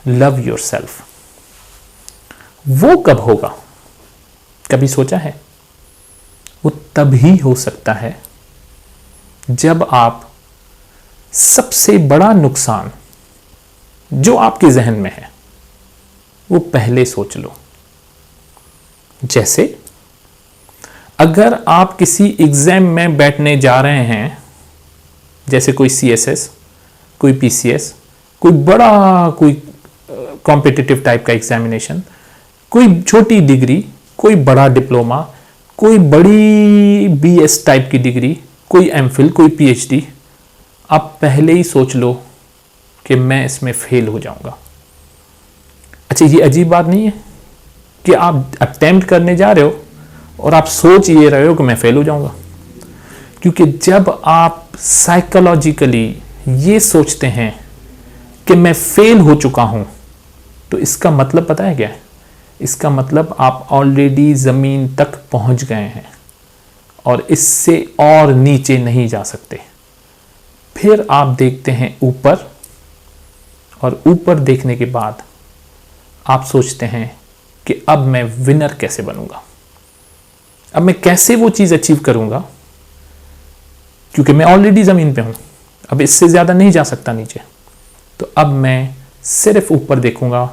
Love yourself. वो कब होगा, कभी सोचा है? वो तभी हो सकता है जब आप सबसे बड़ा नुकसान जो आपके जहन में है वो पहले सोच लो। जैसे अगर आप किसी एग्जाम में बैठने जा रहे हैं, जैसे कोई CSS, कोई PCS, कोई बड़ा कोई कॉम्पिटिटिव टाइप का एग्जामिनेशन, कोई छोटी डिग्री, कोई बड़ा डिप्लोमा, कोई बड़ी BS टाइप की डिग्री, कोई MPhil, कोई PhD, आप पहले ही सोच लो कि मैं इसमें फेल हो जाऊंगा। अच्छा, ये अजीब बात नहीं है कि आप अटेम्प्ट करने जा रहे हो और आप सोच ये रहे हो कि मैं फेल हो जाऊंगा? क्योंकि जब आप साइकोलॉजिकली ये सोचते हैं कि मैं फेल हो चुका हूं, तो इसका मतलब पता है क्या है? इसका मतलब आप ऑलरेडी जमीन तक पहुंच गए हैं और इससे और नीचे नहीं जा सकते। फिर आप देखते हैं ऊपर, और ऊपर देखने के बाद आप सोचते हैं कि अब मैं विनर कैसे बनूंगा, अब मैं कैसे वो चीज अचीव करूंगा, क्योंकि मैं ऑलरेडी जमीन पे हूं, अब इससे ज्यादा नहीं जा सकता नीचे। तो अब मैं सिर्फ ऊपर देखूंगा,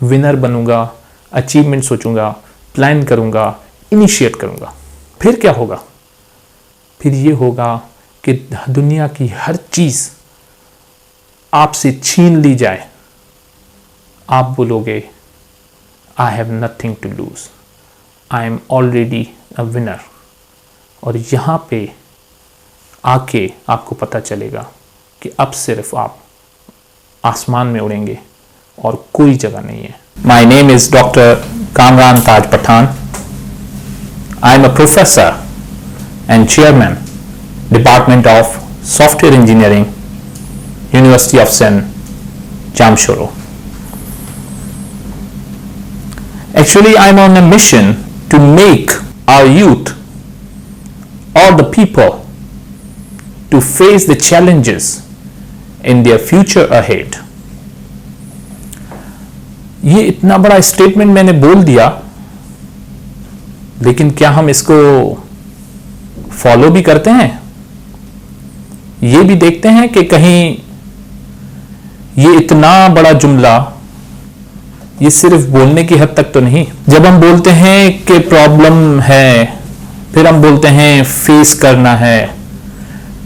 विनर बनूंगा, अचीवमेंट सोचूंगा, प्लान करूंगा, इनिशिएट करूंगा। फिर क्या होगा? फिर ये होगा कि दुनिया की हर चीज आपसे छीन ली जाए, आप बोलोगे I have nothing to lose, I am already a winner. और यहां पे आके आपको पता चलेगा कि अब सिर्फ आप आसमान में उड़ेंगे और कोई जगह नहीं है। My name is doctor Kamran Taj Pathan. I am a professor and chairman, department of software engineering, University of Sen, Jamshoro. Actually, I'm on a mission to make our youth, all the people, to face the challenges in their future ahead. ये इतना बड़ा statement मैंने बोल दिया, लेकिन क्या हम इसको फॉलो भी करते हैं? ये भी देखते हैं कि कहीं ये इतना बड़ा जुमला ये सिर्फ बोलने की हद तक तो नहीं। जब हम बोलते हैं कि प्रॉब्लम है, फिर हम बोलते हैं फेस करना है,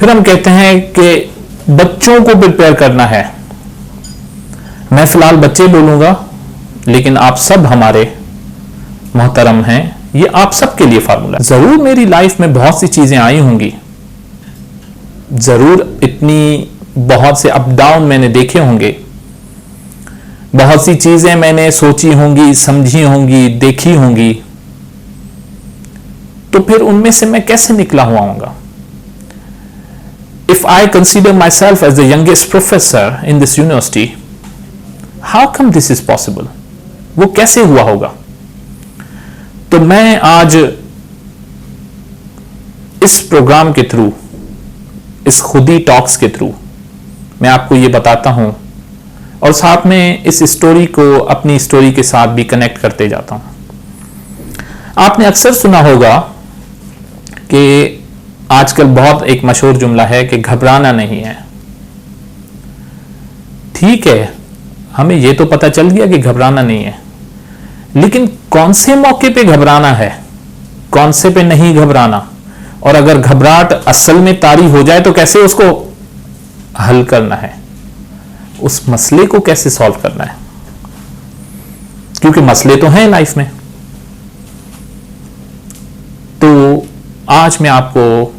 फिर हम कहते हैं कि बच्चों को प्रिपेयर करना है। मैं फिलहाल बच्चे बोलूंगा, लेकिन आप सब हमारे मोहतरम हैं, ये आप सबके लिए फार्मूला। जरूर मेरी लाइफ में बहुत सी चीजें आई होंगी, जरूर इतनी बहुत से अप डाउन मैंने देखे होंगे, बहुत सी चीजें मैंने सोची होंगी, समझी होंगी, देखी होंगी, तो फिर उनमें से मैं कैसे निकला हुआ होऊंगा? If I consider myself as the youngest professor in this university, how come this is possible? वो कैसे हुआ होगा? तो मैं आज इस प्रोग्राम के थ्रू, इस खुदी टॉक्स के थ्रू मैं आपको ये बताता हूं, और साथ में इस स्टोरी को अपनी स्टोरी के साथ भी कनेक्ट करते जाता हूं। आपने अक्सर सुना होगा कि आजकल बहुत एक मशहूर जुमला है कि घबराना नहीं है। ठीक है, हमें यह तो पता चल गया कि घबराना नहीं है, लेकिन कौन से मौके पे घबराना है, कौन से पे नहीं घबराना, और अगर घबराहट असल में तारी हो जाए तो कैसे उसको हल करना है, उस मसले को कैसे सॉल्व करना है, क्योंकि मसले तो हैं लाइफ में। तो आज मैं आपको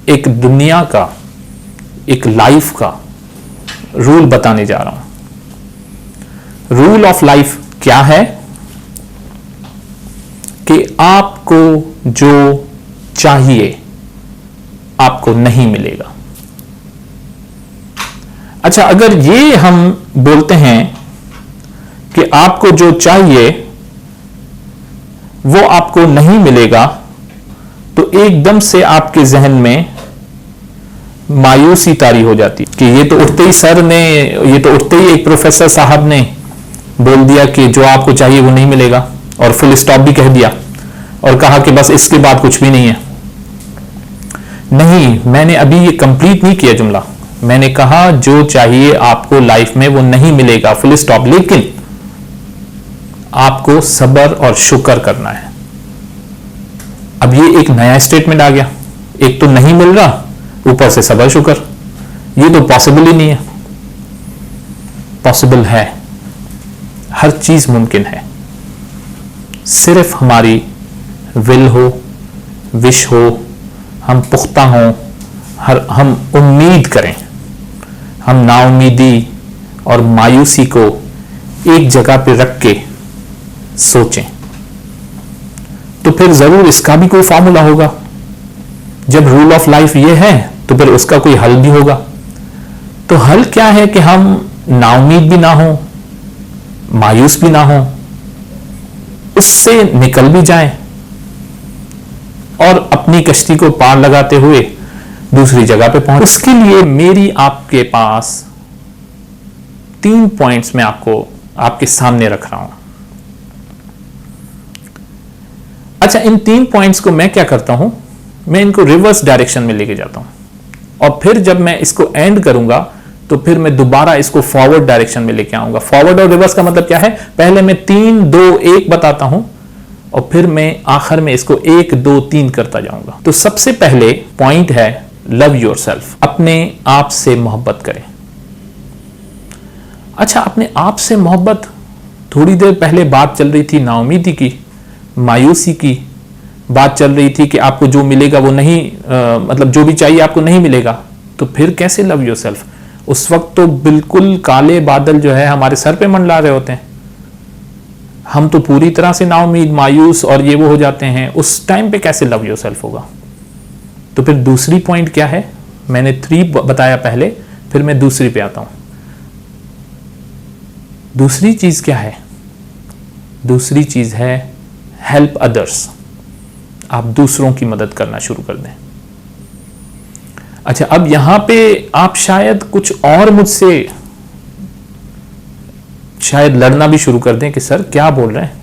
एक दुनिया का, एक लाइफ का रूल बताने जा रहा हूं। रूल ऑफ लाइफ क्या है कि आपको जो चाहिए आपको नहीं मिलेगा। अच्छा, अगर ये हम बोलते हैं कि आपको जो चाहिए वो आपको नहीं मिलेगा, तो एकदम से आपके जहन में मायूसी तारी हो जाती कि ये तो उठते ही एक प्रोफेसर साहब ने बोल दिया कि जो आपको चाहिए वो नहीं मिलेगा, और फुल स्टॉप भी कह दिया और कहा कि बस इसके बाद कुछ भी नहीं है। नहीं, मैंने अभी ये कंप्लीट नहीं किया जुमला। मैंने कहा जो चाहिए आपको लाइफ में वो नहीं मिलेगा, फुल स्टॉप। लेकिन आपको सब्र और शुक्र करना है। अब ये एक नया स्टेटमेंट आ गया, एक तो नहीं मिल रहा, ऊपर से सब्र शुक्र। ये तो पॉसिबल ही नहीं है। पॉसिबल है, हर चीज मुमकिन है, सिर्फ हमारी विल हो, विश हो, हम पुख्ता हों, हम उम्मीद करें, हम नाउमीदी और मायूसी को एक जगह पे रख के सोचें, तो फिर जरूर इसका भी कोई फॉर्मूला होगा। जब रूल ऑफ लाइफ ये है तो फिर उसका कोई हल भी होगा। तो हल क्या है कि हम नाउमीद भी ना हो, मायूस भी ना हो, उससे निकल भी जाएं और अपनी कश्ती को पार लगाते हुए दूसरी जगह पे पहुंच। उसके लिए मेरी आपके पास 3 पॉइंट्स मैं आपके सामने रख रहा हूं। अच्छा, इन 3 पॉइंट्स को मैं क्या करता हूं, मैं इनको रिवर्स डायरेक्शन में लेके जाता हूं, और फिर जब मैं इसको एंड करूंगा तो फिर मैं दोबारा इसको फॉरवर्ड डायरेक्शन में लेके आऊंगा। फॉरवर्ड और रिवर्स का मतलब क्या है, पहले मैं 3 2 1 बताता हूं और फिर मैं आखिर में इसको 1 2 3 करता जाऊंगा। तो सबसे पहले पॉइंट है लव योरसेल्फ, अपने आप से मोहब्बत करें। अच्छा, अपने आप से मोहब्बत, थोड़ी देर पहले बात चल रही थी नाउमीदी की, मायूसी की, बात चल रही थी कि आपको जो मिलेगा वो नहीं, मतलब जो भी चाहिए आपको नहीं मिलेगा, तो फिर कैसे लव योरसेल्फ? उस वक्त तो बिल्कुल काले बादल जो है हमारे सर पे मंडला रहे होते हैं, हम तो पूरी तरह से नाउमीद, मायूस और ये वो हो जाते हैं। उस टाइम पे कैसे लव योरसेल्फ होगा? तो फिर दूसरी पॉइंट क्या है, मैंने 3 बताया पहले, फिर मैं दूसरी पे आता हूं। दूसरी चीज क्या है? दूसरी चीज है हेल्प अदर्स, आप दूसरों की मदद करना शुरू कर दें। अच्छा, अब यहां पे आप शायद कुछ और मुझसे शायद लड़ना भी शुरू कर दें कि सर क्या बोल रहे हैं,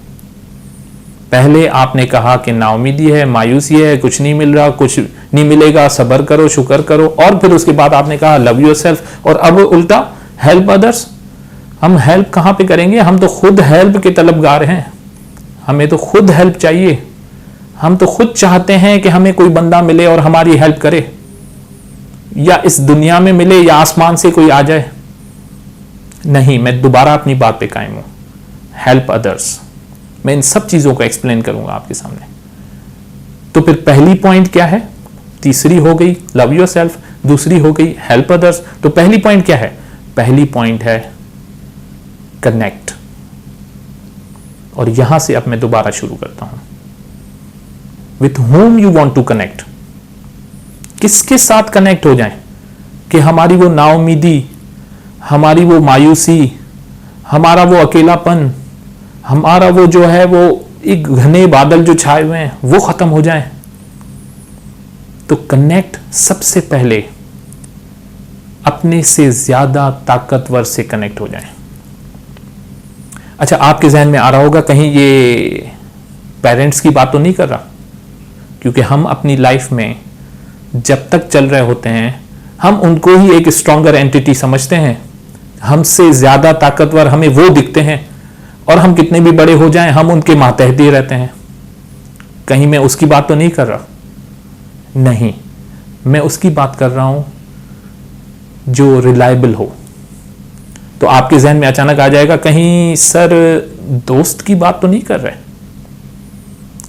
पहले आपने कहा कि नाउमीदी है, मायूसी है, कुछ नहीं मिल रहा, कुछ नहीं मिलेगा, सब्र करो, शुक्र करो, और फिर उसके बाद आपने कहा लव योरसेल्फ, और अब उल्टा हेल्प अदर्स। हम हेल्प कहां पे करेंगे? हम तो खुद हेल्प के तलबगार हैं, हमें तो खुद हेल्प चाहिए, हम तो खुद चाहते हैं कि हमें कोई बंदा मिले और हमारी हेल्प करे, या इस दुनिया में मिले या आसमान से कोई आ जाए। नहीं, मैं दोबारा अपनी बात पे कायम हूं, हेल्प अदर्स। मैं इन सब चीजों को एक्सप्लेन करूंगा आपके सामने। तो फिर पहली पॉइंट क्या है? तीसरी हो गई लव योरसेल्फ, दूसरी हो गई हेल्प अदर्स। तो पहली पॉइंट क्या है? पहली पॉइंट है कनेक्ट। और यहां से अब मैं दोबारा शुरू करता हूं। With whom you want to connect, किसके साथ कनेक्ट हो जाएं कि हमारी वो नाउमीदी, हमारी वो मायूसी, हमारा वो अकेलापन, हमारा वो जो है वो एक घने बादल जो छाए हुए हैं वो खत्म हो जाएं। तो कनेक्ट सबसे पहले अपने से ज्यादा ताकतवर से कनेक्ट हो जाएं। अच्छा, आपके जहन में आ रहा होगा कहीं ये पेरेंट्स की बात तो नहीं कर रहा, क्योंकि हम अपनी लाइफ में जब तक चल रहे होते हैं हम उनको ही एक स्ट्रॉन्गर एंटिटी समझते हैं, हमसे ज्यादा ताकतवर हमें वो दिखते हैं, और हम कितने भी बड़े हो जाएं हम उनके मातहत ही रहते हैं। कहीं मैं उसकी बात तो नहीं कर रहा, नहीं, मैं उसकी बात कर रहा हूं जो रिलायबल हो। तो आपके जहन में अचानक आ जाएगा कहीं सर दोस्त की बात तो नहीं कर रहे,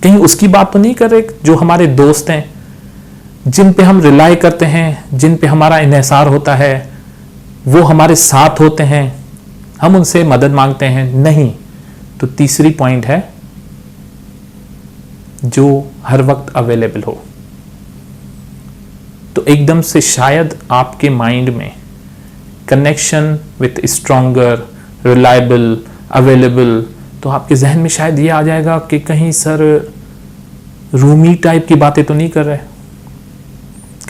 कहीं उसकी बात तो नहीं कर रहे जो हमारे दोस्त हैं, जिन पे हम रिलाय करते हैं, जिन पे हमारा इन्हिसार होता है, वो हमारे साथ होते हैं, हम उनसे मदद मांगते हैं। नहीं, तो तीसरी पॉइंट है जो हर वक्त अवेलेबल हो। तो एकदम से शायद आपके माइंड में connection with stronger, reliable, available, तो आपके जहन में शायद ये आ जाएगा कि कहीं सर रूमी टाइप की बातें तो नहीं कर रहे,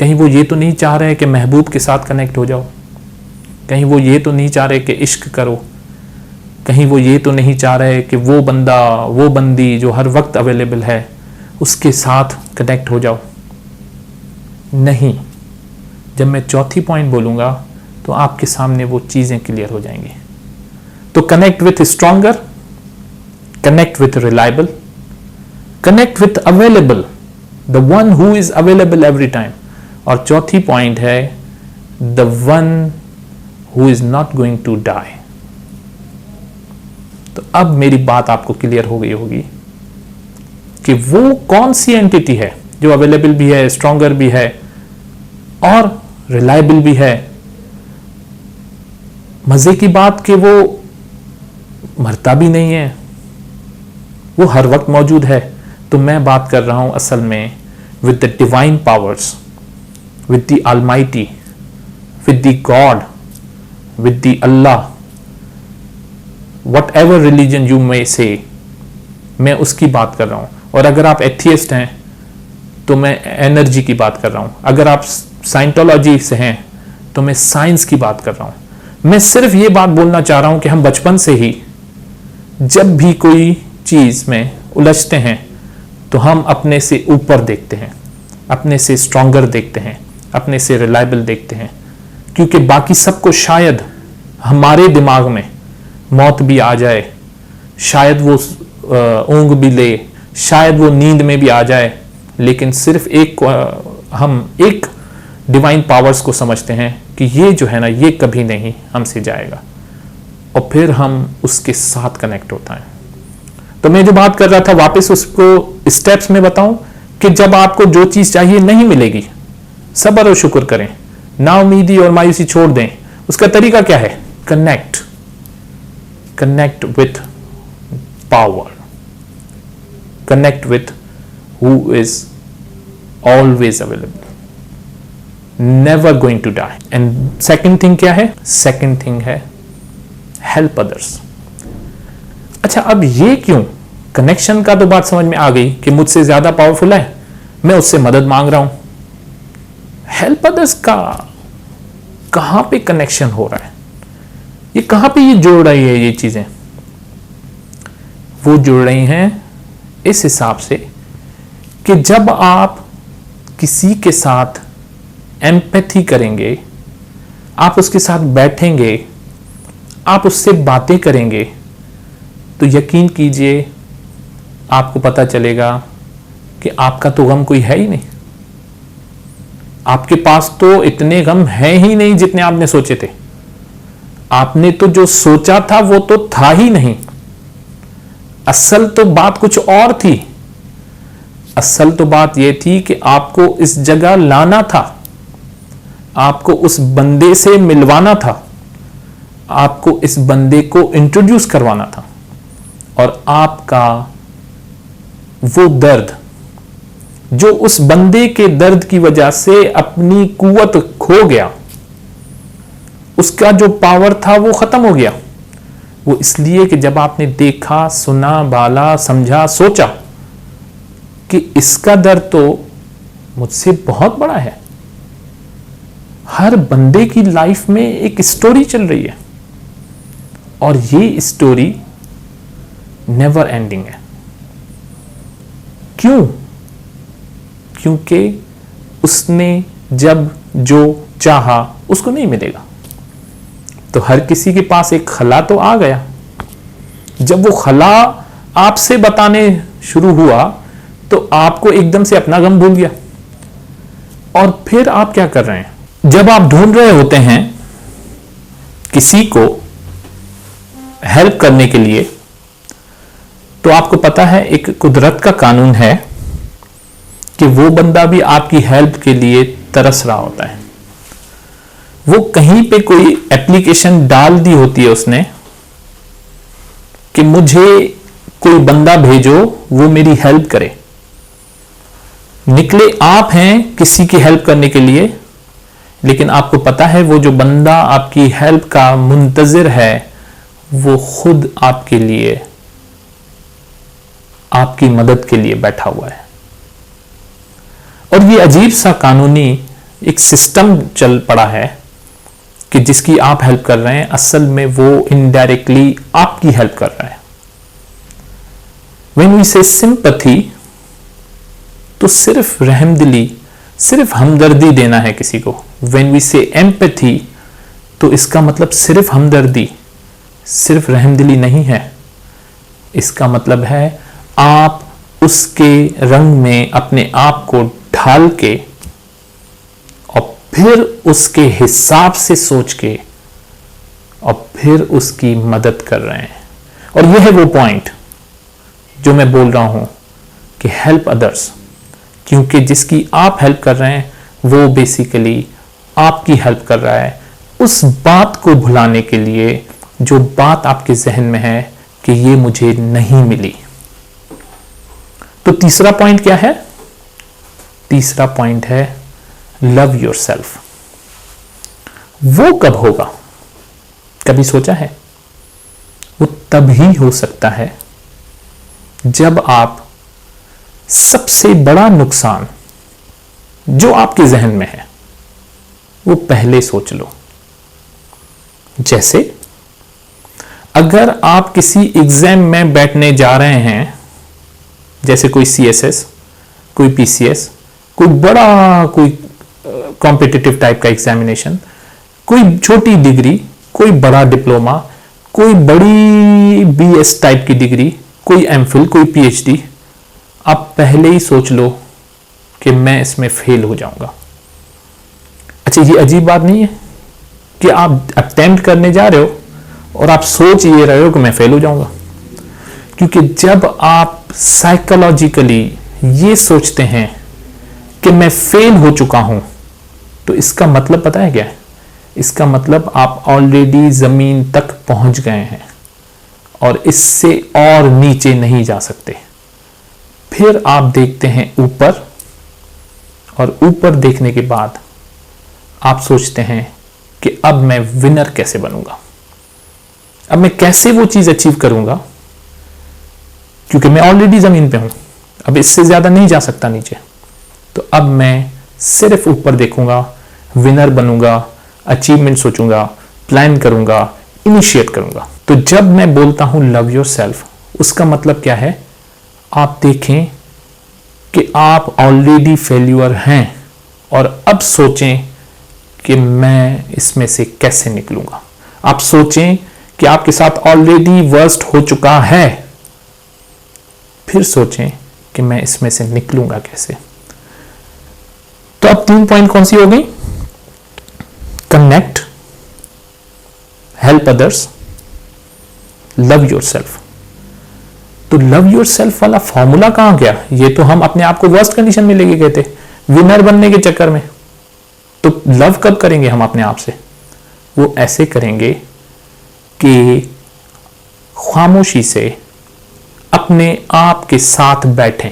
कहीं वो ये तो नहीं चाह रहे कि महबूब के साथ कनेक्ट हो जाओ, कहीं वो ये तो नहीं चाह रहे कि इश्क करो, कहीं वो ये तो नहीं चाह रहे कि वो बंदा वो बंदी जो हर वक्त अवेलेबल है उसके साथ कनेक्ट हो जाओ। नहीं, जब मैं चौथी पॉइंट बोलूँगा तो आपके सामने वो चीज़ें क्लियर हो जाएंगी। तो connect with stronger, connect with reliable, connect with available, the one who is available every time, और चौथी पॉइंट है the one who is not going to die. तो अब मेरी बात आपको क्लियर हो गई होगी कि वो कौन सी एंटिटी है जो अवेलेबल भी है, स्ट्रॉन्गर भी है और रिलायबल भी है। मजे की बात कि वो मरता भी नहीं है, वो हर वक्त मौजूद है। तो मैं बात कर रहा हूं असल में with the divine powers, with the Almighty, with the God, with the Allah, what ever religion you may से, मैं उसकी बात कर रहा हूं। और अगर आप एथियस्ट हैं तो मैं एनर्जी की बात कर रहा हूं, अगर आप साइंटोलॉजी से हैं तो मैं साइंस की बात कर रहा हूं। मैं सिर्फ ये बात बोलना चाह रहा हूं कि हम बचपन से ही जब भी कोई चीज में उलझते हैं तो हम अपने से ऊपर देखते हैं, अपने से स्ट्रॉन्गर देखते हैं, अपने से रिलायबल देखते हैं, क्योंकि बाकी सबको शायद हमारे दिमाग में मौत भी आ जाए, शायद वो ऊंघ भी ले, शायद वो नींद में भी आ जाए, लेकिन सिर्फ हम एक डिवाइन पावर्स को समझते हैं कि ये जो है ना, ये कभी नहीं हमसे जाएगा, और फिर हम उसके साथ कनेक्ट होता है। तो मैं जो बात कर रहा था वापस उसको स्टेप्स में बताऊं कि जब आपको जो चीज चाहिए नहीं मिलेगी, सब्र और शुक्र करें, नाउमीदी और मायूसी छोड़ दें। उसका तरीका क्या है? Connect, connect with power, connect with who is always available, never going to die. And second thing क्या है? सेकंड थिंग है हेल्प अदर्स। अच्छा, अब ये क्यों? कनेक्शन का तो बात समझ में आ गई कि मुझसे ज्यादा पावरफुल है, मैं उससे मदद मांग रहा हूं। हेल्प अदर्स का कहां पे कनेक्शन हो रहा है? ये कहां पे ये जुड़ रही है? ये चीजें वो जुड़ रही हैं इस हिसाब से कि जब आप किसी के साथ एम्पैथी करेंगे, आप उसके साथ बैठेंगे, आप उससे बातें करेंगे, तो यकीन कीजिए आपको पता चलेगा कि आपका तो गम कोई है ही नहीं। आपके पास तो इतने गम हैं ही नहीं जितने आपने सोचे थे। आपने तो जो सोचा था वो तो था ही नहीं। असल तो बात कुछ और थी। असल तो बात यह थी कि आपको इस जगह लाना था, आपको उस बंदे से मिलवाना था, आपको इस बंदे को इंट्रोड्यूस करवाना था, और आपका वो दर्द जो उस बंदे के दर्द की वजह से अपनी कुव्वत खो गया, उसका जो पावर था वो खत्म हो गया। वो इसलिए कि जब आपने देखा, सुना, बाला, समझा, सोचा कि इसका दर्द तो मुझसे बहुत बड़ा है। हर बंदे की लाइफ में एक स्टोरी चल रही है, और ये स्टोरी नेवर एंडिंग है। क्यों? क्योंकि उसने जब जो चाहा उसको नहीं मिलेगा। तो हर किसी के पास एक खला तो आ गया। जब वो खला आपसे बताने शुरू हुआ तो आपको एकदम से अपना गम भूल गया। और फिर आप क्या कर रहे हैं? जब आप ढूंढ रहे होते हैं किसी को हेल्प करने के लिए, तो आपको पता है एक कुदरत का कानून है कि वो बंदा भी आपकी हेल्प के लिए तरस रहा होता है। वो कहीं पे कोई एप्लीकेशन डाल दी होती है उसने कि मुझे कोई बंदा भेजो वो मेरी हेल्प करे। निकले आप हैं किसी की हेल्प करने के लिए, लेकिन आपको पता है वो जो बंदा आपकी हेल्प का मुंतजिर है वो खुद आपके लिए, आपकी मदद के लिए बैठा हुआ है। और ये अजीब सा कानूनी एक सिस्टम चल पड़ा है कि जिसकी आप हेल्प कर रहे हैं, असल में वो इनडायरेक्टली आपकी हेल्प कर रहा है। व्हेन वी से सिंपैथी, तो सिर्फ रहमदिली, सिर्फ हमदर्दी देना है किसी को। व्हेन वी से एम्पैथी, तो इसका मतलब सिर्फ हमदर्दी, सिर्फ रहमदिली नहीं है। इसका मतलब है आप उसके रंग में अपने आप को ढाल के और फिर उसके हिसाब से सोच के और फिर उसकी मदद कर रहे हैं। और यह है वो पॉइंट जो मैं बोल रहा हूं कि हेल्प अदर्स, क्योंकि जिसकी आप हेल्प कर रहे हैं वो बेसिकली आपकी हेल्प कर रहा है उस बात को भुलाने के लिए जो बात आपके जहन में है कि ये मुझे नहीं मिली। तो तीसरा पॉइंट क्या है? तीसरा पॉइंट है लव योरसेल्फ। वो कब होगा? कभी सोचा है? वो तब ही हो सकता है जब आप सबसे बड़ा नुकसान जो आपके जहन में है वो पहले सोच लो। जैसे अगर आप किसी एग्जाम में बैठने जा रहे हैं, जैसे कोई सीएसएस, कोई पीसीएस, कोई बड़ा कोई कॉम्पिटिटिव टाइप का एग्जामिनेशन, कोई छोटी डिग्री, कोई बड़ा डिप्लोमा, कोई बड़ी बीएस टाइप की डिग्री, कोई एमफिल, कोई पीएचडी, आप पहले ही सोच लो कि मैं इसमें फेल हो जाऊंगा। अच्छा, ये अजीब बात नहीं है कि आप अटेम्प्ट करने जा रहे हो और आप सोच ये रहे हो कि मैं फेल हो जाऊंगा? क्योंकि जब आप साइकोलॉजिकली ये सोचते हैं कि मैं फेल हो चुका हूं, तो इसका मतलब पता है क्या है? इसका मतलब आप ऑलरेडी जमीन तक पहुंच गए हैं और इससे और नीचे नहीं जा सकते। फिर आप देखते हैं ऊपर, और ऊपर देखने के बाद आप सोचते हैं कि अब मैं विनर कैसे बनूंगा, अब मैं कैसे वो चीज अचीव करूंगा, क्योंकि मैं ऑलरेडी जमीन पे हूं, अब इससे ज्यादा नहीं जा सकता नीचे। तो अब मैं सिर्फ ऊपर देखूंगा, विनर बनूंगा, अचीवमेंट सोचूंगा, प्लान करूंगा, इनिशिएट करूंगा। तो जब मैं बोलता हूं लव योरसेल्फ, उसका मतलब क्या है? आप देखें कि आप ऑलरेडी फेल्यूर हैं और अब सोचें कि मैं इसमें से कैसे निकलूंगा। आप सोचें कि आपके साथ ऑलरेडी वर्स्ट हो चुका है, फिर सोचें कि मैं इसमें से निकलूंगा कैसे। तो अब 3 पॉइंट कौन सी हो गई? Connect, help others, love yourself. तो लव योरसेल्फ वाला फॉर्मूला कहां गया? ये तो हम अपने आप को वर्स्ट कंडीशन में लेके गए थे विनर बनने के चक्कर में। तो लव कब करेंगे हम अपने आप से? वो ऐसे करेंगे कि खामोशी से अपने आप के साथ बैठें,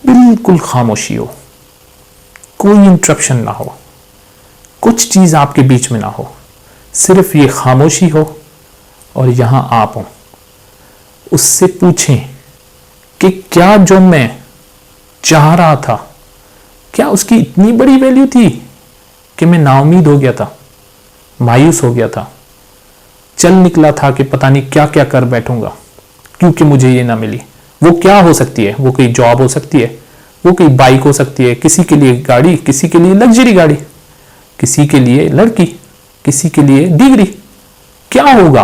बिल्कुल खामोशी हो, कोई इंटरप्शन ना हो, कुछ चीज आपके बीच में ना हो, सिर्फ ये खामोशी हो और यहां आप हो। उससे पूछें कि क्या जो मैं चाह रहा था, क्या उसकी इतनी बड़ी वैल्यू थी कि मैं नाउम्मीद हो गया था, मायूस हो गया था, चल निकला था कि पता नहीं क्या क्या कर बैठूंगा क्योंकि मुझे ये ना मिली। वो क्या हो सकती है? वो कोई जॉब हो सकती है, वो कोई बाइक हो सकती है, किसी के लिए गाड़ी, किसी के लिए लग्जरी गाड़ी, किसी के लिए लड़की, किसी के लिए डिग्री, क्या होगा?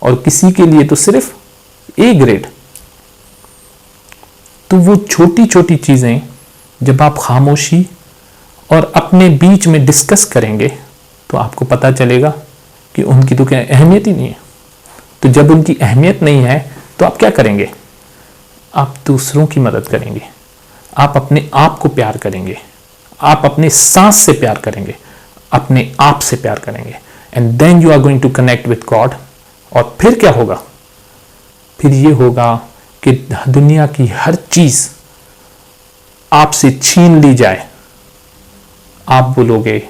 और किसी के लिए तो सिर्फ ए ग्रेड। तो वो छोटी छोटी चीजें जब आप खामोशी और अपने बीच में डिस्कस करेंगे तो आपको पता चलेगा कि उनकी तो क्या अहमियत ही नहीं है। तो जब उनकी अहमियत नहीं है तो आप क्या करेंगे? आप दूसरों की मदद करेंगे, आप अपने आप को प्यार करेंगे, आप अपने सांस से प्यार करेंगे, अपने आप से प्यार करेंगे, and then you are going to connect with God. और फिर क्या होगा? फिर ये होगा कि दुनिया की हर चीज आपसे छीन ली जाए, आप बोलोगे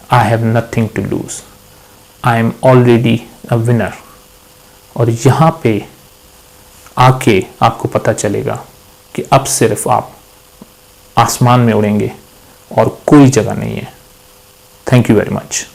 I have nothing to lose, I am already a winner. और यहां पे आके आपको पता चलेगा कि अब सिर्फ आप आसमान में उड़ेंगे, और कोई जगह नहीं है। Thank you very much.